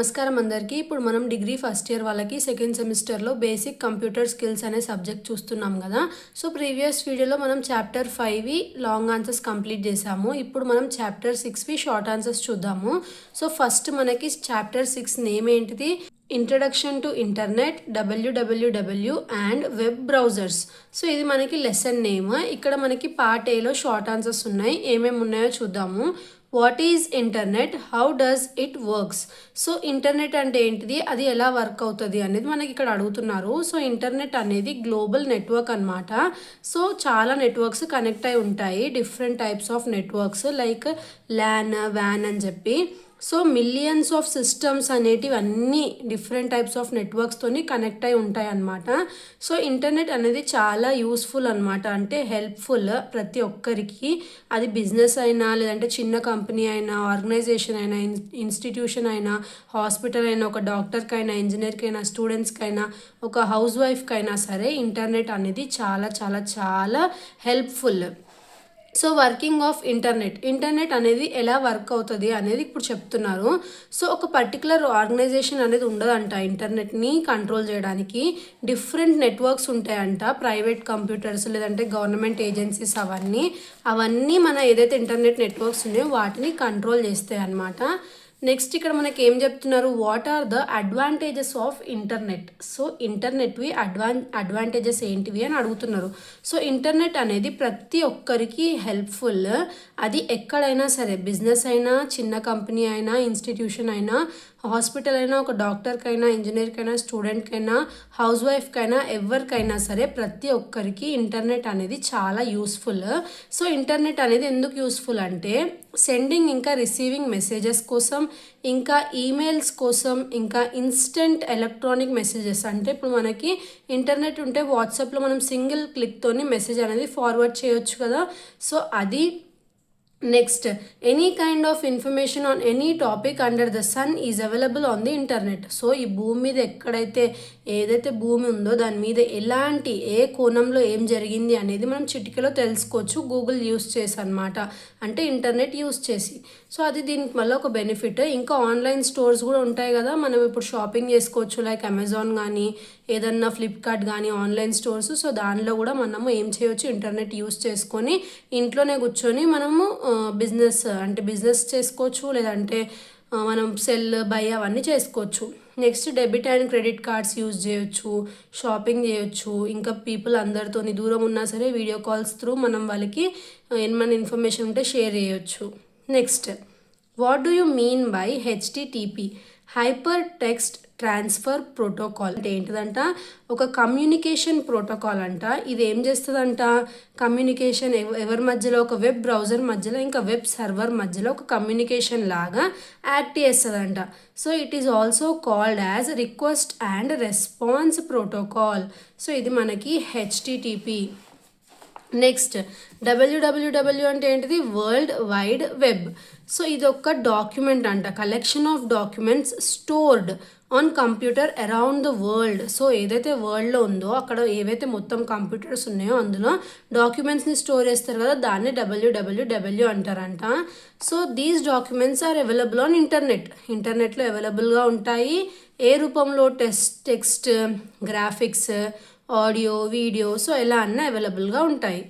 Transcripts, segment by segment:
నమస్కారం అందరికీ. ఇప్పుడు మనం డిగ్రీ ఫస్ట్ ఇయర్ వాళ్ళకి సెకండ్ సెమిస్టర్లో బేసిక్ కంప్యూటర్ స్కిల్స్ అనే సబ్జెక్ట్ చూస్తున్నాం కదా. సో ప్రీవియస్ వీడియోలో మనం చాప్టర్ 5వి లాంగ్ ఆన్సర్స్ కంప్లీట్ చేసాము. ఇప్పుడు మనం చాప్టర్ 6వి షార్ట్ ఆన్సర్స్ చూద్దాము. సో ఫస్ట్ మనకి చాప్టర్ 6 నేమ్ ఏంటిది? Introduction to internet, www and web browsers. So ఇది మనకి లెసన్ నేమ్. ఇక్కడ మనకి పార్ట్ ఏలో షార్ట్ ఆన్సర్స్ ఉన్నాయి. ఏమేమి ఉన్నాయో చూద్దాము. What is internet, how does it works. So internet అంటే ఏంటిది, అది ఎలా వర్క్ అవుతుంది అనేది మనకి ఇక్కడ అడుగుతున్నారు. సో ఇంటర్నెట్ అనేది గ్లోబల్ నెట్వర్క్ అనమాట. సో చాలా నెట్వర్క్స్ కనెక్ట్ అయి ఉంటాయి, different types of networks like LAN, వ్యాన్ అని చెప్పి. సో మిలియన్స్ ఆఫ్ సిస్టమ్స్ అనేటివి అన్నీ డిఫరెంట్ టైప్స్ ఆఫ్ నెట్వర్క్స్తోని కనెక్ట్ అయి ఉంటాయి అన్నమాట. సో ఇంటర్నెట్ అనేది చాలా యూస్ఫుల్ అనమాట, అంటే హెల్ప్ఫుల్ ప్రతి ఒక్కరికి. అది బిజినెస్ అయినా, లేదంటే చిన్న కంపెనీ అయినా, ఆర్గనైజేషన్ అయినా, ఇన్స్టిట్యూషన్ అయినా, హాస్పిటల్ అయినా, ఒక డాక్టర్కి అయినా, ఇంజనీర్కి అయినా, స్టూడెంట్స్కి అయినా, ఒక హౌస్ వైఫ్కి అయినా సరే ఇంటర్నెట్ అనేది చాలా చాలా చాలా helpful. So working of internet అనేది ఎలా వర్క్ అవుతుంది అనేది ఇప్పుడు చెప్తున్నారు. సో ఒక పర్టికులర్ ఆర్గనైజేషన్ అనేది ఉండదంట ఇంటర్నెట్ని కంట్రోల్ చేయడానికి. డిఫరెంట్ నెట్వర్క్స్ ఉంటాయంట, ప్రైవేట్ కంప్యూటర్స్ లేదంటే గవర్నమెంట్ ఏజెన్సీస్, అవన్నీ మన ఏదైతే ఇంటర్నెట్ నెట్వర్క్స్ ఉన్నాయో వాటిని కంట్రోల్ చేస్తాయి అన్నమాట. నెక్స్ట్ ఇక్కడ మనకి ఏం చెప్తున్నారు, what are the advantages of internet. So ఇంటర్నెట్వి అడ్వాంటేజెస్ ఏంటివి అని అడుగుతున్నారు. సో ఇంటర్నెట్ అనేది ప్రతి ఒక్కరికి హెల్ప్ఫుల్. అది ఎక్కడైనా సరే, బిజినెస్ అయినా, చిన్న కంపెనీ అయినా, ఇన్స్టిట్యూషన్ అయినా, హాస్పిటల్ అయినా, ఒక డాక్టర్కైనా, ఇంజనీర్కైనా, స్టూడెంట్కైనా, హౌస్ వైఫ్కైనా, ఎవరికైనా సరే ప్రతి ఒక్కరికి ఇంటర్నెట్ అనేది చాలా యూస్ఫుల్. సో ఇంటర్నెట్ అనేది ఎందుకు యూస్ఫుల్ అంటే సెండింగ్ ఇంకా రిసీవింగ్ మెసేజెస్ కోసం, ఇంకా ఈమెయిల్స్ కోసం, ఇంకా ఇన్స్టెంట్ ఎలక్ట్రానిక్ మెసేజెస్. అంటే ఇప్పుడు మనకి ఇంటర్నెట్ ఉంటే వాట్సాప్లో మనం సింగిల్ క్లిక్తోని మెసేజ్ అనేది ఫార్వర్డ్ చేయొచ్చు కదా. సో అది. Next, any kind of information on any topic under the sun is available on the internet. So ఈ భూమి మీద ఏదైతే భూమి ఉందో దాని మీద ఏ కోణంలో ఏం జరిగింది అనేది మనం చిటికలో తెలుసుకోవచ్చు, గూగుల్ యూస్ చేసి అనమాట, అంటే ఇంటర్నెట్ యూస్ చేసి. సో అది దీనికి వల్ల ఒక బెనిఫిట్. ఇంకా ఆన్లైన్ స్టోర్స్ కూడా ఉంటాయి కదా, మనం ఇప్పుడు షాపింగ్ చేసుకోవచ్చు, లైక్ అమెజాన్ కానీ, ఏదన్నా ఫ్లిప్కార్ట్ కానీ, ఆన్లైన్ స్టోర్స్. సో దానిలో కూడా మనము ఏం చేయవచ్చు, ఇంటర్నెట్ యూస్ చేసుకొని ఇంట్లోనే కూర్చొని మనము బిజినెస్ చేసుకోవచ్చు, లేదంటే మనం సెల్ బై అవన్నీ చేసుకోవచ్చు. Next, debit and credit cards use చేయొచ్చు, షాపింగ్ చేయొచ్చు, ఇంకా పీపుల్ అందరితో దూరం ఉన్నా సరే వీడియో కాల్స్ త్రూ మనం వాళ్ళకి ఏమైనా ఇన్ఫర్మేషన్ ఉంటే షేర్ చేయొచ్చు. Next, what do you mean by HTTP, hyper text transfer protocol. అంటే ఏంటిదంట, ఒక కమ్యూనికేషన్ ప్రోటోకాల్ అంట. ఇది ఏం చేస్తుందంట, కమ్యూనికేషన్ ఎవరి మధ్యలో, ఒక వెబ్ బ్రౌజర్ మధ్యలో, ఇంకా వెబ్ సర్వర్ మధ్యలో ఒక కమ్యూనికేషన్ లాగా యాక్ట్ చేస్తుందంట. So it is also called as request and response protocol. So ఇది మనకి హెచ్టిటిపి. నెక్స్ట్, www అంటే ఏంటిది, వరల్డ్ వైడ్ వెబ్. సో ఇది ఒక డాక్యుమెంట్ అంట, collection of documents stored on computer around the world. So ఏదైతే వరల్డ్లో ఉందో అక్కడ ఏవైతే మొత్తం కంప్యూటర్స్ ఉన్నాయో అందులో డాక్యుమెంట్స్ని స్టోర్ చేస్తారు కదా, దాన్ని www అంటారంట. So these documents are available on ఇంటర్నెట్లో అవైలబుల్గా ఉంటాయి. ఏ రూపంలో, text, graphics, audio, video, so ఎలా అన్నా అవైలబుల్గా ఉంటాయి.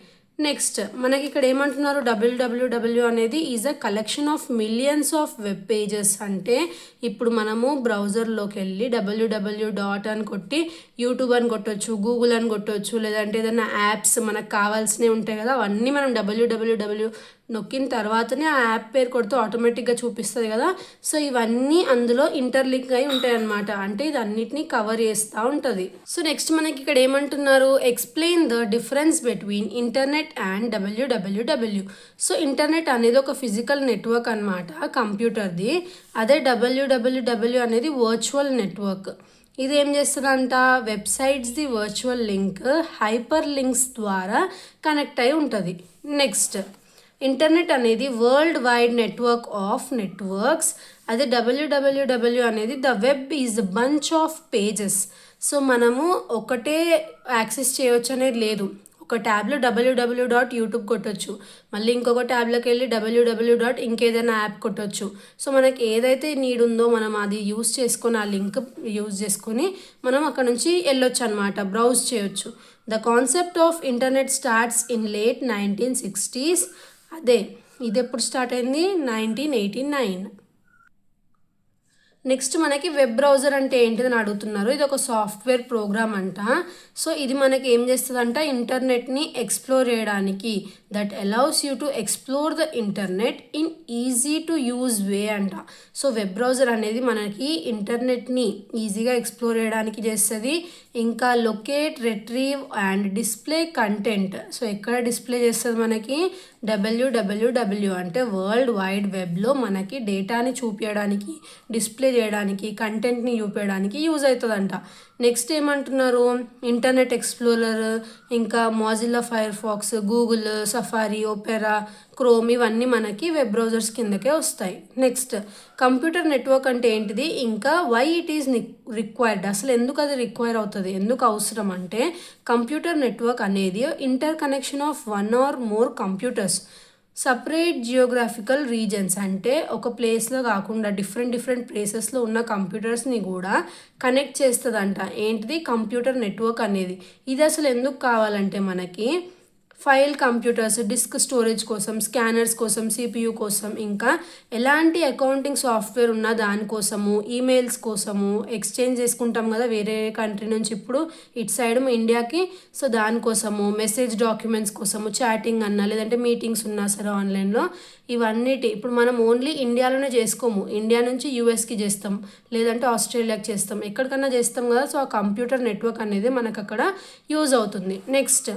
నెక్స్ట్ మనకి ఇక్కడ ఏమంటున్నారు, www అనేది is a collection of millions of web pages. అంటే ఇప్పుడు మనము బ్రౌజర్లోకి వెళ్ళి www అని కొట్టి యూట్యూబ్ అని కొట్టవచ్చు, గూగుల్ అని కొట్టవచ్చు, లేదంటే ఏదైనా యాప్స్ మనకు కావాల్సినవి ఉంటాయి కదా, అవన్నీ మనం www నొక్కిన తర్వాతనే ఆ యాప్ పేరు కొడితే ఆటోమేటిక్గా చూపిస్తుంది కదా. సో ఇవన్నీ అందులో ఇంటర్లింక్ అయి ఉంటాయి అన్నమాట, అంటే ఇది అన్నిటినీ కవర్ చేస్తూ ఉంటుంది. సో నెక్స్ట్ మనకి ఇక్కడ ఏమంటున్నారు, explain the difference between internet and www. So internet అనేది ఒక ఫిజికల్ నెట్వర్క్ అనమాట, కంప్యూటర్ది. అదే www అనేది వర్చువల్ నెట్వర్క్. ఇది ఏం చేస్తుందంట, వెబ్సైట్స్ది వర్చువల్ లింక్ హైపర్ లింక్స్ ద్వారా కనెక్ట్ అయి ఉంటుంది. నెక్స్ట్, ఇంటర్నెట్ అనేది world wide network of networks. అదే www అనేది the web is bunch of pages. So మనము ఒకటే యాక్సెస్ చేయవచ్చు అనేది లేదు, ఒక ట్యాబ్లో www.youtube కొట్టొచ్చు, మళ్ళీ ఇంకొక ట్యాబ్లోకి వెళ్ళి www. ఇంకేదైనా యాప్ కొట్టొచ్చు. సో మనకి ఏదైతే నీడ్ ఉందో మనం అది యూస్ చేసుకొని ఆ లింక్ యూజ్ చేసుకొని మనం అక్కడ నుంచి వెళ్ళొచ్చు అనమాట, బ్రౌజ్ చేయొచ్చు. The concept of internet starts in late 1960s. ఇది ఎప్పుడు స్టార్ట్ అయింది? 1989. నెక్స్ట్ మనకి వెబ్ బ్రౌజర్ అంటే ఏంటిదని అడుగుతున్నారు. ఇది ఒక సాఫ్ట్వేర్ ప్రోగ్రామ్ అంట. సో ఇది మనకి ఏం చేస్తుందంట, ఇంటర్నెట్ని ఎక్స్ప్లోర్ చేయడానికి, that allows you to explore the internet in easy to use way అంట. సో వెబ్ బ్రౌజర్ అనేది మనకి ఇంటర్నెట్ని ఈజీగా ఎక్స్ప్లోర్ చేయడానికి చేస్తుంది. ఇంకా locate, retrieve and display content. So ఎక్కడ డిస్ప్లే చేస్తుంది మనకి? www అంటే వరల్డ్ వైడ్ వెబ్లో మనకి డేటాని చూపించడానికి, డిస్ప్లే చేయడానికి, కంటెంట్ని చూపించడానికి యూజ్ అవుతుందంట. నెక్స్ట్ ఏమంటున్నారు, ఇంటర్నెట్ ఎక్స్ప్లోరర్, ఇంకా Mozilla Firefox, Google, Safari, Opera, Chrome ఇవన్నీ మనకి వెబ్ బ్రౌజర్స్ కిందకే వస్తాయి. నెక్స్ట్ కంప్యూటర్ నెట్వర్క్ అంటే ఏంటిది, ఇంకా వై ఇట్ ఈజ్ రిక్వైర్డ్, అసలు ఎందుకు అది రిక్వైర్ అవుతుంది, ఎందుకు అవసరం అంటే కంప్యూటర్ నెట్వర్క్ అనేది inter connection of one or more computers separate geographical reasons, అంటే ఒక ప్లేస్లో కాకుండా డిఫరెంట్ ప్లేసెస్లో ఉన్న కంప్యూటర్స్ని కూడా కనెక్ట్ చేస్తుందంట. ఏంటిది? కంప్యూటర్ నెట్వర్క్ అనేది. ఇది అసలు ఎందుకు కావాలంటే మనకి ఫైల్ కంప్యూటర్స్, డిస్క్ స్టోరేజ్ కోసం, స్కానర్స్ కోసం, సిపియు కోసం, ఇంకా ఎలాంటి అకౌంటింగ్ సాఫ్ట్వేర్ ఉన్న దానికోసము, ఈమెయిల్స్ కోసము, ఎక్స్చేంజ్ చేసుకుంటాం కదా వేరే కంట్రీ నుంచి ఇప్పుడు ఇటు సైడ్ ఇండియాకి. సో దానికోసము, మెసేజ్ డాక్యుమెంట్స్ కోసము, చాటింగ్ అన్నా లేదంటే మీటింగ్స్ ఉన్నా సరే ఆన్లైన్లో, ఇవన్నిటి ఇప్పుడు మనం ఓన్లీ ఇండియాలోనే చేసుకోము, ఇండియా నుంచి యూఎస్కి చేస్తాం, లేదంటే ఆస్ట్రేలియాకి చేస్తాం, ఎక్కడికన్నా చేస్తాం కదా. సో ఆ కంప్యూటర్ నెట్వర్క్ అనేది మనకు అక్కడ యూజ్ అవుతుంది. నెక్స్ట్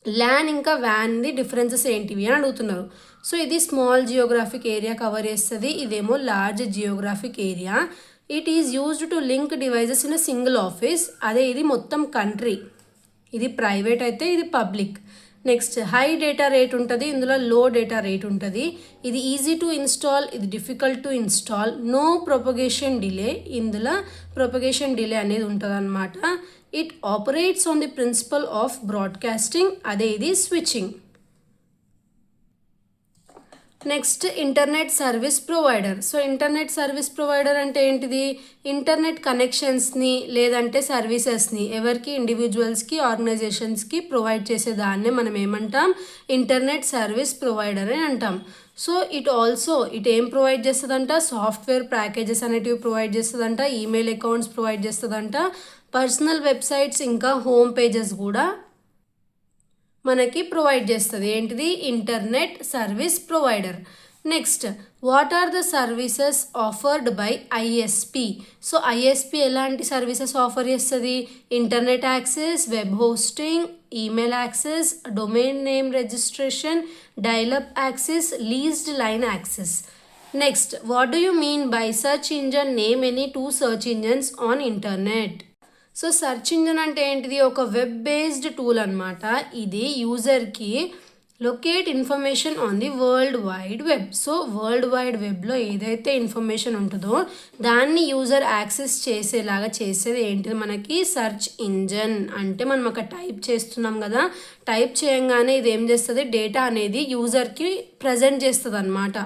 ల్యాన్ ఇంకా వ్యాన్ది డిఫరెన్సెస్ ఏంటివి అని అడుగుతున్నారు. సో ఇది స్మాల్ జియోగ్రాఫిక్ ఏరియా కవర్ చేస్తుంది, ఇదేమో large geographic area. It is used to link devices in a single office. ఇది మొత్తం కంట్రీ, ఇది ప్రైవేట్ అయితే ఇది public. Next high data rate ఉంటుంది, ఇందులో లో డేటా రేట్ ఉంటుంది. ఇది ఈజీ టు ఇన్స్టాల్, ఇది difficult to install. No propagation delay, ఇందులో ప్రొపగేషన్ డిలే అనేది ఉంటుంది అనమాట. It operates on the principle of broadcasting, ఇది switching. Next internet service provider. So internet service provider అంటే ఏంటిది, ఇంటర్నెట్ కనెక్షన్స్ని లేదంటే సర్వీసెస్ని ఎవరికి, ఇండివిజువల్స్కి, ఆర్గనైజేషన్స్కి ప్రొవైడ్ చేసేదాన్నే మనం ఏమంటాం, ఇంటర్నెట్ సర్వీస్ ప్రొవైడర్ అని అంటాం. సో ఇట్ ఏం ప్రొవైడ్ చేస్తుందంట, సాఫ్ట్వేర్ ప్యాకేజెస్ అనేటివి ప్రొవైడ్ చేస్తుందంట, ఈమెయిల్ అకౌంట్స్ ప్రొవైడ్ చేస్తుందంట, పర్సనల్ వెబ్సైట్స్ ఇంకా హోమ్ పేజెస్ కూడా మనకి ప్రొవైడ్ చేస్తుంది. ఏంటిది? Internet service provider. Next what are the services offered by ISP. So ISP ఎలాంటి సర్వీసెస్ ఆఫర్ చేస్తుంది, internet access, web hosting, email access, domain name registration, dialup access, leased line access. Next what do you mean by search engine, name any 2 search engines on internet. So search engine అంటే ఏంటిది, ఒక web based tool అనమాట. ఇది యూజర్కి locate information on the world wide web. So world wide వెబ్లో ఏదైతే information ఉంటుందో దాన్ని యూజర్ యాక్సెస్ చేసేలాగా చేసేది ఏంటిది మనకి సెర్చ్ ఇంజన్. అంటే మనం అక్కడ టైప్ చేస్తున్నాం కదా, టైప్ చేయంగానే ఇది ఏం చేస్తుంది, డేటా అనేది యూజర్కి ప్రజెంట్ చేస్తుంది అనమాట.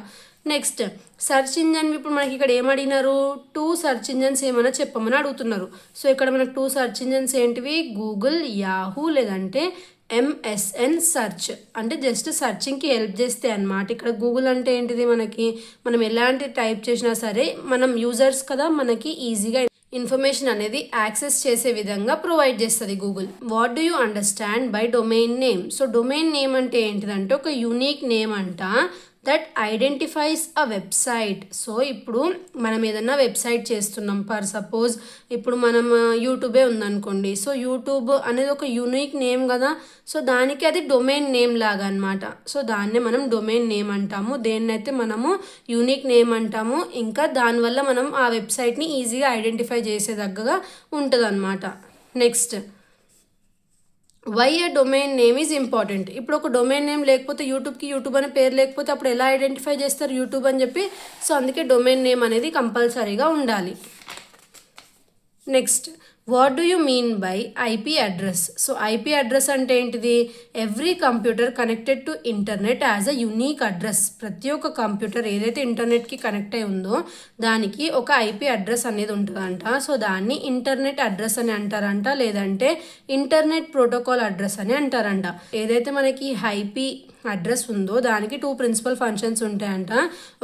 నెక్స్ట్ సెర్చ్ ఇంజన్, ఇప్పుడు మనకి ఇక్కడ ఏమడిగినారు, 2 search engines ఏమైనా చెప్పమని అడుగుతున్నారు. సో ఇక్కడ మనకు 2 search engines ఏంటివి, గూగుల్, యాహూ లేదంటే MSN సెర్చ్, అంటే జస్ట్ సర్చింగ్కి హెల్ప్ చేస్తే అనమాట. ఇక్కడ గూగుల్ అంటే ఏంటిది, మనం ఎలాంటి టైప్ చేసినా సరే మనం యూజర్స్ కదా, మనకి ఈజీగా ఇన్ఫర్మేషన్ అనేది యాక్సెస్ చేసే విధంగా ప్రొవైడ్ చేస్తుంది Google. What do you understand by domain name. So domain name అంటే ఏంటిదంటే ఒక యూనిక్ నేమ్ అంట, that identifies a website. So ఇప్పుడు మనం ఏదన్నా వెబ్సైట్ చేస్తున్నాం, ఫర్ సపోజ్ ఇప్పుడు మనం యూట్యూబే ఉందనుకోండి. సో యూట్యూబ్ అనేది ఒక యూనిక్ నేమ్ కదా, సో దానికి అది డొమైన్ నేమ్ లాగా అనమాట. సో దాన్నే మనం డొమైన్ నేమ్ అంటాము, దేన్నైతే మనము యూనిక్ నేమ్ అంటాము. ఇంకా దానివల్ల మనం ఆ వెబ్సైట్ని ఈజీగా ఐడెంటిఫై చేసేదగ్గగా ఉంటుంది అనమాట. Next why a domain name is important. ఇప్పుడు ఒక డొమైన్ నేమ్ లేకపోతే యూట్యూబ్కి యూట్యూబ్ అనే పేరు లేకపోతే అప్పుడు ఎలా ఐడెంటిఫై చేస్తారు యూట్యూబ్ అని చెప్పి. సో అందుకే డొమైన్ నేమ్ అనేది కంపల్సరీగా ఉండాలి. Next what do you mean by IP address? So IP address అంటే ఏంటిది? Every computer connected to internet as a unique address. ప్రతి ఒక్క కంప్యూటర్ ఏదైతే ఇంటర్నెట్కి కనెక్ట్ అయి ఉందో దానికి ఒక ఐపీ అడ్రస్ అనేది ఉంటుందంట. సో దాన్ని ఇంటర్నెట్ అడ్రస్ అని అంటారంట, లేదంటే ఇంటర్నెట్ ప్రోటోకాల్ అడ్రస్ అని అంటారంట. ఏదైతే మనకి ఐపీ అడ్రస్ ఉందో దానికి 2 ప్రిన్సిపల్ ఫంక్షన్స్ ఉంటాయంట.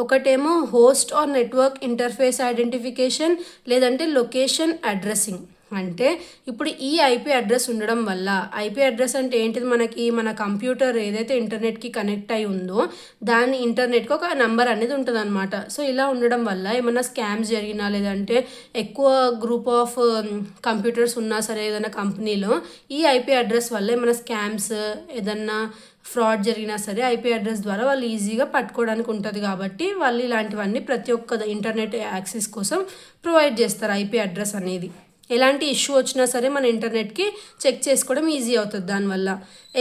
ఒకటేమో host or network interface identification, లేదంటే లొకేషన్ అడ్రస్సింగ్. అంటే ఇప్పుడు ఈ ఐపీ అడ్రస్ ఉండడం వల్ల, ఐపీ అడ్రస్ అంటే ఏంటిది? మన కంప్యూటర్ ఏదైతే ఇంటర్నెట్కి కనెక్ట్ అయి ఉందో దాని ఇంటర్నెట్కి ఒక నెంబర్ అనేది ఉంటుంది అనమాట. సో ఇలా ఉండడం వల్ల ఏమన్నా స్కామ్స్ జరిగినా, లేదంటే ఎక్కువ గ్రూప్ ఆఫ్ కంప్యూటర్స్ ఉన్నా సరే ఏదైనా కంపెనీలో ఈ ఐపీ అడ్రస్ వల్ల ఏమైనా స్కామ్స్, ఏదన్నా ఫ్రాడ్ జరిగినా సరే ఐపీ అడ్రస్ ద్వారా వాళ్ళు ఈజీగా పట్టుకోవడానికి ఉంటుంది. కాబట్టి వాళ్ళు ఇలాంటివన్నీ ప్రతి ఒక్క ఇంటర్నెట్ యాక్సెస్ కోసం ప్రొవైడ్ చేస్తారు ఐపీ అడ్రస్ అనేది. ఎలాంటి ఇష్యూ వచ్చినా సరే మన ఇంటర్నెట్కి చెక్ చేసుకోవడం ఈజీ అవుతుంది దానివల్ల.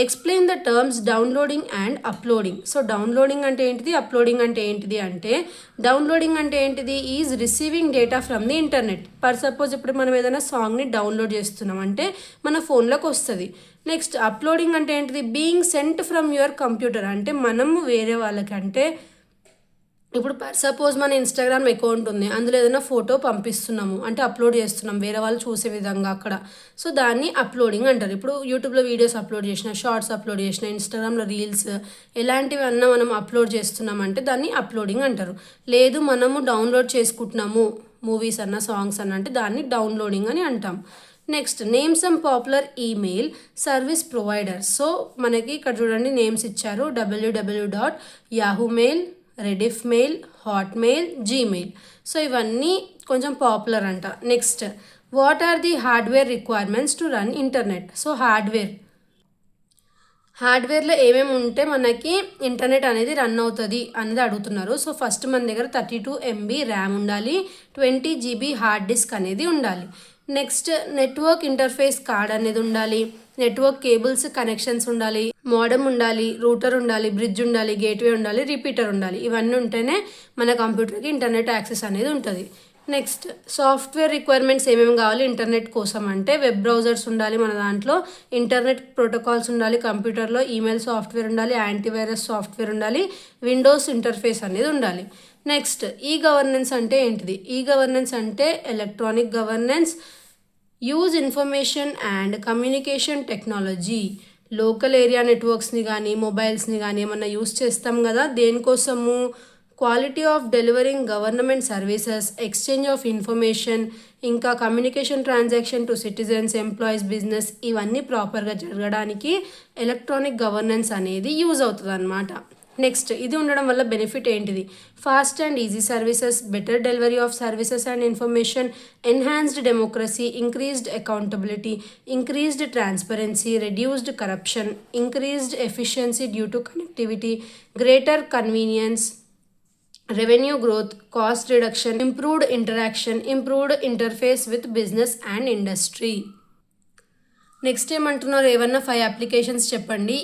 Explain the terms downloading and uploading. So downloading అంటే ఏంటిది, అప్లోడింగ్ అంటే ఏంటిది అంటే, డౌన్లోడింగ్ అంటే ఏంటిది? Is receiving data from the internet. For suppose ఇప్పుడు మనం ఏదైనా సాంగ్ని డౌన్లోడ్ చేస్తున్నాం అంటే మన ఫోన్లోకి వస్తుంది. నెక్స్ట్ అప్లోడింగ్ అంటే ఏంటిది? Being cent from your computer. అంటే మనము వేరే వాళ్ళకంటే ఇప్పుడు సపోజ్ మన ఇన్స్టాగ్రామ్ అకౌంట్ ఉంది, అందులో ఏదైనా ఫోటో పంపిస్తున్నాము అంటే అప్లోడ్ చేస్తున్నాం వేరే వాళ్ళు చూసే విధంగా అక్కడ. సో దాన్ని అప్లోడింగ్ అంటారు. ఇప్పుడు యూట్యూబ్లో వీడియోస్ అప్లోడ్ చేసిన, షార్ట్స్ అప్లోడ్ చేసిన, ఇన్స్టాగ్రామ్లో రీల్స్, ఎలాంటివి అన్నా మనం అప్లోడ్ చేస్తున్నామంటే దాన్ని అప్లోడింగ్ అంటారు. లేదు మనము డౌన్లోడ్ చేసుకుంటున్నాము మూవీస్ అన్న, సాంగ్స్ అన్న అంటే దాన్ని డౌన్లోడింగ్ అని అంటాం. Next name some popular email service providers. So మనకి ఇక్కడ చూడండి నేమ్స్ ఇచ్చారు. www.yahoomail, Rediff mail, Hotmail, Gmail. So ఇవన్నీ కొంచెం పాపులర్ అంట. Next what are the hardware requirements to run internet? So హార్డ్వేర్లో ఏమేమి ఉంటే మనకి ఇంటర్నెట్ అనేది రన్ అవుతుంది అనేది అడుగుతున్నారు. సో ఫస్ట్ మన దగ్గర 32 MB ర్యామ్ ఉండాలి, 20 GB హార్డ్ డిస్క్ అనేది ఉండాలి. నెక్స్ట్ నెట్వర్క్ ఇంటర్ఫేస్ కార్డ్ అనేది ఉండాలి, నెట్వర్క్ కేబుల్స్ కనెక్షన్స్ ఉండాలి, మోడమ్ ఉండాలి, రూటర్ ఉండాలి, బ్రిడ్జ్ ఉండాలి, గేట్వే ఉండాలి, రిపీటర్ ఉండాలి. ఇవన్నీ ఉంటేనే మన కంప్యూటర్కి ఇంటర్నెట్ యాక్సెస్ అనేది ఉంటుంది. నెక్స్ట్ సాఫ్ట్వేర్ రిక్వైర్మెంట్స్ ఏమేమి కావాలి ఇంటర్నెట్ కోసం అంటే, వెబ్ బ్రౌజర్స్ ఉండాలి మన దాంట్లో, ఇంటర్నెట్ ప్రోటోకాల్స్ ఉండాలి కంప్యూటర్లో, ఈమెయిల్ సాఫ్ట్వేర్ ఉండాలి, యాంటీవైరస్ సాఫ్ట్వేర్ ఉండాలి, విండోస్ ఇంటర్ఫేస్ అనేది ఉండాలి. నెక్స్ట్ ఈ గవర్నెన్స్ అంటే ఏంటిది? ఈ గవర్నెన్స్ అంటే electronic governance, use information and communication technology. Local area నెట్వర్క్స్ని కానీ మొబైల్స్ని కానీ ఏమన్నా యూజ్ చేస్తాం కదా, దేనికోసము? Quality of delivering government services, exchange of information, ఇంకా communication transaction to citizens, employees, business, ఇవన్నీ ప్రాపర్గా జరగడానికి ఎలక్ట్రానిక్ గవర్నెన్స్ అనేది యూజ్ అవుతుంది అన్నమాట. నెక్స్ట్ ఇది ఉండడం వల్ల బెనిఫిట్ ఏంటిది? Fast and easy services, better delivery of services and information, enhanced democracy, increased accountability, increased transparency, reduced corruption, increased efficiency due to connectivity, greater convenience, revenue growth, cost reduction, improved interaction, improved interface with business and industry. Next ఏమంటున్నారు? ఏమన్నా 5 applications చెప్పండి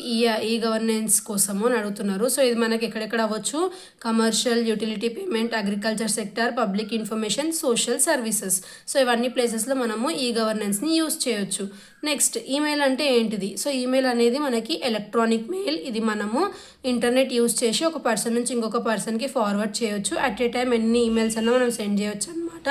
e governance కోసము అని అడుగుతున్నారు. So ఇది మనకి ఎక్కడెక్కడ అవ్వచ్చు? Commercial, utility payment, agriculture sector, public information, social services. So ఇవన్నీ ప్లేసెస్లో మనము ఈ గవర్నెన్స్ని యూజ్ చేయొచ్చు. నెక్స్ట్ ఈమెయిల్ అంటే ఏంటిది? సో ఈమెయిల్ అనేది మనకి ఎలక్ట్రానిక్ మెయిల్. ఇది మనము ఇంటర్నెట్ యూజ్ చేసి ఒక పర్సన్ నుంచి ఇంకొక పర్సన్కి ఫార్వర్డ్ చేయొచ్చు. అట్ ఏ టైం ఎన్ని ఈమెయిల్స్ అన్నా మనం సెండ్ చేయొచ్చు అనమాట.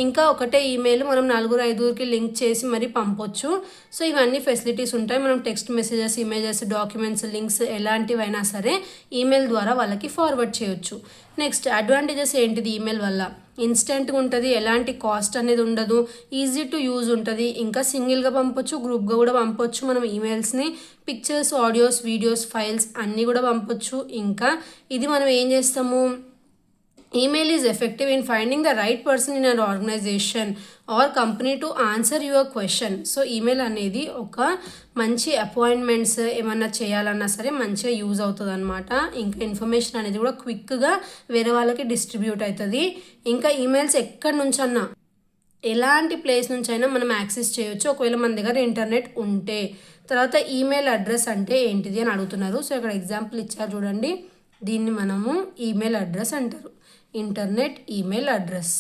ఇంకా ఒకటే ఈమెయిల్ మనం 4-5కి లింక్ చేసి మరి పంపొచ్చు. సో ఇవన్నీ ఫెసిలిటీస్ ఉంటాయి. మనం text messages, images, documents, links ఎలాంటివైనా సరే ఈమెయిల్ ద్వారా వాళ్ళకి ఫార్వర్డ్ చేయొచ్చు. నెక్స్ట్ అడ్వాంటేజెస్ ఏంటిది ఈమెయిల్ వల్ల? ఇన్స్టెంట్గా ఉంటుంది, ఎలాంటి కాస్ట్ అనేది ఉండదు, ఈజీ టు యూజ్ ఉంటుంది, ఇంకా సింగిల్గా పంపొచ్చు, గ్రూప్గా కూడా పంపొచ్చు. మనం ఈమెయిల్స్ని పిక్చర్స్, ఆడియోస్, వీడియోస్, ఫైల్స్ అన్నీ కూడా పంపొచ్చు. ఇంకా ఇది మనం ఏం చేస్తాము? Email is effective in finding the right person in our organization or company to answer your question. So email అనేది ఒక మంచి అపాయింట్మెంట్స్ ఏమన్నా చేయాలన్నా సరే మంచిగా యూజ్ అవుతుంది అనమాట. ఇంకా ఇన్ఫర్మేషన్ అనేది కూడా క్విక్గా వేరే వాళ్ళకి డిస్ట్రిబ్యూట్ అవుతుంది. ఇంకా ఈమెయిల్స్ ఎక్కడి నుంచన్నా ఎలాంటి ప్లేస్ నుంచి అయినా మనం యాక్సెస్ చేయొచ్చు ఒకవేళ మన దగ్గర ఇంటర్నెట్ ఉంటే. తర్వాత ఈమెయిల్ అడ్రస్ అంటే ఏంటిది అని అడుగుతున్నారు. సో ఇక్కడ ఎగ్జాంపుల్ ఇచ్చారు చూడండి, దీన్ని మనము ఈమెయిల్ అడ్రస్ అంటారు, internet email address.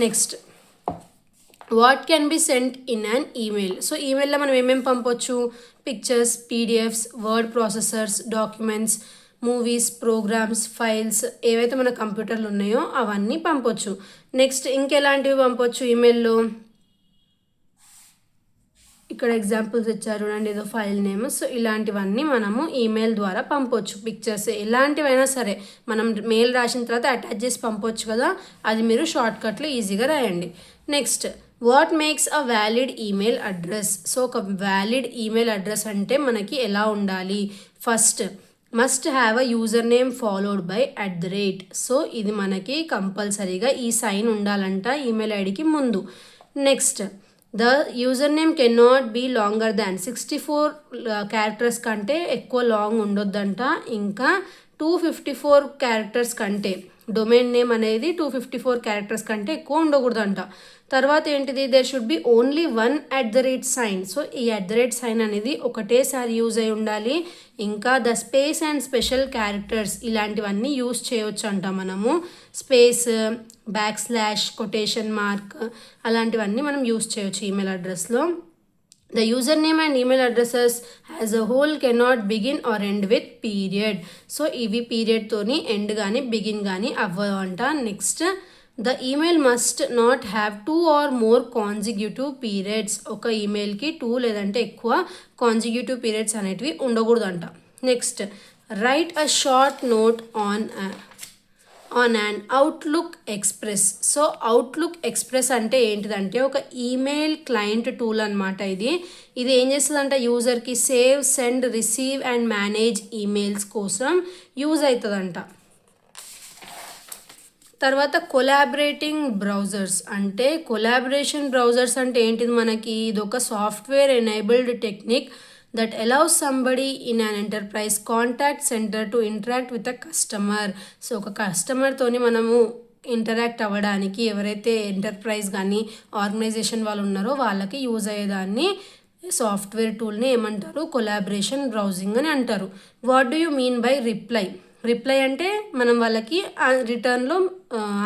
Next what can be sent in an email. So ఈమెయిల్లో మనం ఏమేమి పంపొచ్చు, pictures, PDFs, word processors, documents, movies, programs, files ఏవైతే మన కంప్యూటర్లు ఉన్నాయో అవన్నీ పంపొచ్చు. నెక్స్ట్ ఇంకెలాంటివి పంపొచ్చు ఈమెయిల్లో, ఇక్కడ ఎగ్జాంపుల్స్ ఇచ్చారు చూడండి, ఏదో ఫైల్ నేమ్. సో ఇలాంటివన్నీ మనము ఈమెయిల్ ద్వారా పంపొచ్చు. పిక్చర్స్ ఎలాంటివైనా సరే మనం మెయిల్ రాసిన తర్వాత అటాచ్ చేసి పంపొచ్చు కదా, అది మీరు షార్ట్కట్లో ఈజీగా రాయండి. Next what makes a valid email address. So ఒక వ్యాలిడ్ ఈమెయిల్ అడ్రస్ అంటే మనకి ఎలా ఉండాలి, first must have a user name followed by @ so ఇది మనకి కంపల్సరీగా ఈ సైన్ ఉండాలంట ఈమెయిల్ ఐడికి ముందు. Next the user name can not be longer than 64 characters కంటే ఎక్కువ లాంగ్ ఉండొద్దంట. ఇంకా 254 క్యారెక్టర్స్ కంటే, డొమైన్ నేమ్ అనేది 254 క్యారెక్టర్స్ కంటే ఎక్కువ ఉండకూడదంట. తర్వాత ఏంటిది, there should be only 1 @ sign. So ఈ @ సైన్ అనేది ఒకటేసారి యూజ్ అయి ఉండాలి. ఇంకా the space and special characters ఇలాంటివన్నీ యూజ్ చేయవచ్చు అంట మనము. స్పేస్, \, కొటేషన్ మార్క్ అలాంటివన్నీ మనం యూజ్ చేయొచ్చు ఈమెయిల్ అడ్రస్లో. The username and email addresses as a whole cannot begin or end with period. So ఇవి పీరియడ్ తోని ఎండ్ కానీ బిగిన్ కానీ అవ్వవంట. Next the email must not have 2 or more consecutive periods. ఒక ఈమెయిల్కి 2 లేదంటే ఎక్కువ కాన్సిక్యూటివ్ పీరియడ్స్ అనేటివి ఉండకూడదంట. Next write a short note on an Outlook Express. So Outlook Express అంటే ఏంటిదంటే ఒక ఈమెయిల్ క్లయింట్ టూల్ అనమాట. ఇది ఏం చేస్తుందంట, యూజర్కి save, send, receive and manage emails కోసం యూజ్ అవుతుందంట. తర్వాత కొలాబరేటింగ్ బ్రౌజర్స్ అంటే, కొలాబరేషన్ బ్రౌజర్స్ అంటే ఏంటిది మనకి, ఇది ఒక software enabled technique that allows somebody in an enterprise contact center to interact with a customer. So ఒక కస్టమర్తోని మనము ఇంటరాక్ట్ అవ్వడానికి ఎవరైతే ఎంటర్ప్రైజ్ కానీ ఆర్గనైజేషన్ వాళ్ళు ఉన్నారో వాళ్ళకి యూజ్ అయ్యేదాన్ని సాఫ్ట్వేర్ టూల్ని ఏమంటారు, కొలాబరేషన్ బ్రౌజింగ్ అని అంటారు. What do you mean by reply. Reply అంటే మనం వాళ్ళకి రిటర్న్లో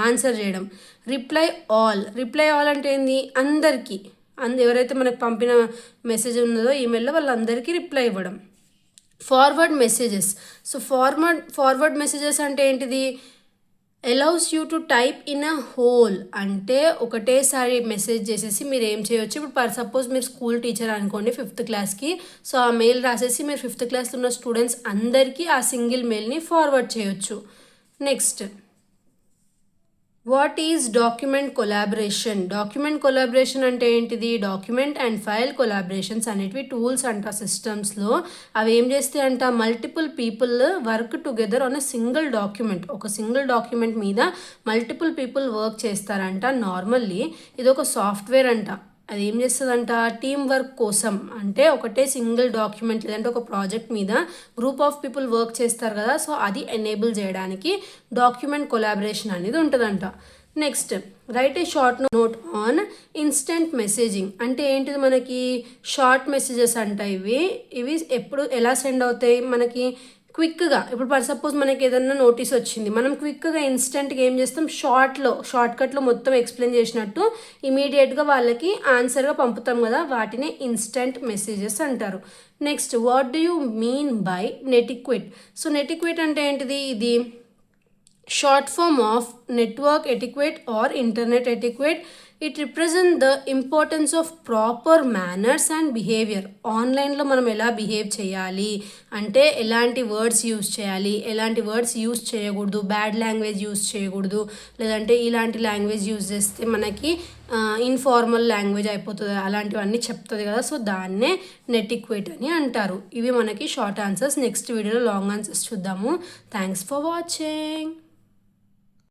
ఆన్సర్ చేయడం. రిప్లై ఆల్ అంటే ఏంది, అందరికీ ఎవరైతే మనకు పంపిన మెసేజ్ ఉన్నదో ఈమెయిల్లో వాళ్ళందరికీ రిప్లై ఇవ్వడం. Forward messages. So forward messages అంటే ఏంటిది, allows you to type in a whole. అంటే ఒకటేసారి మెసేజ్ చేసేసి మీరు ఏం చేయొచ్చు, ఇప్పుడు సపోజ్ మీరు స్కూల్ టీచర్ అనుకోండి 5th క్లాస్కి. సో ఆ మెయిల్ రాసేసి మీరు 5th క్లాస్లో ఉన్న స్టూడెంట్స్ అందరికీ ఆ సింగిల్ మెయిల్ని ఫార్వర్డ్ చేయొచ్చు. Next what is document collaboration. Document collaboration అంటే ఏంటిది, డాక్యుమెంట్ అండ్ ఫైల్ కొలాబరేషన్స్ అనేటివి టూల్స్ అంట సిస్టమ్స్లో. అవి ఏం చేస్తే అంట, multiple people work together on a single document. ఒక సింగిల్ డాక్యుమెంట్ మీద మల్టిపుల్ పీపుల్ వర్క్ చేస్తారంట. నార్మల్లీ ఇది ఒక సాఫ్ట్వేర్ అంట. అది ఏం చేస్తుందంట, టీమ్ వర్క్ కోసం. అంటే ఒకటే సింగిల్ డాక్యుమెంట్ లేదంటే ఒక ప్రాజెక్ట్ మీద గ్రూప్ ఆఫ్ పీపుల్ వర్క్ చేస్తారు కదా, సో అది ఎనేబుల్ చేయడానికి డాక్యుమెంట్ కొలాబరేషన్ అనేది ఉంటుందంట. Next right A short note on instant messaging. అంటే ఏంటిది మనకి, షార్ట్ మెసేజెస్ అంట. ఇవి ఎప్పుడు ఎలా సెండ్ అవుతాయి మనకి, క్విక్గా. ఇప్పుడు సపోజ్ మనకి ఏదన్నా నోటీస్ వచ్చింది, మనం క్విక్గా ఇన్స్టెంట్గా ఏం చేస్తాం, షార్ట్కట్లో మొత్తం ఎక్స్ప్లెయిన్ చేసినట్టు ఇమీడియట్గా వాళ్ళకి ఆన్సర్గా పంపుతాం కదా, వాటిని ఇన్స్టెంట్ మెసేజెస్ అంటారు. Next what do you mean by netiquette. So netiquette అంటే ఏంటిది, ఇది short form of network etiquette or internet etiquette. It represent the importance of proper manners and behaviour. ఆన్లైన్లో మనం ఎలా బిహేవ్ చేయాలి అంటే, ఎలాంటి వర్డ్స్ యూజ్ చేయాలి, ఎలాంటి వర్డ్స్ యూజ్ చేయకూడదు, బ్యాడ్ లాంగ్వేజ్ యూజ్ చేయకూడదు, లేదంటే ఇలాంటి లాంగ్వేజ్ యూజ్ చేస్తే మనకి ఇన్ఫార్మల్ లాంగ్వేజ్ అయిపోతుంది, అలాంటివన్నీ చెప్తుంది కదా. సో దాన్నే నెటిక్వేట్ అని అంటారు. ఇవి మనకి షార్ట్ ఆన్సర్స్. నెక్స్ట్ వీడియోలో లాంగ్ ఆన్సర్స్ చూద్దాము. Thanks for watching.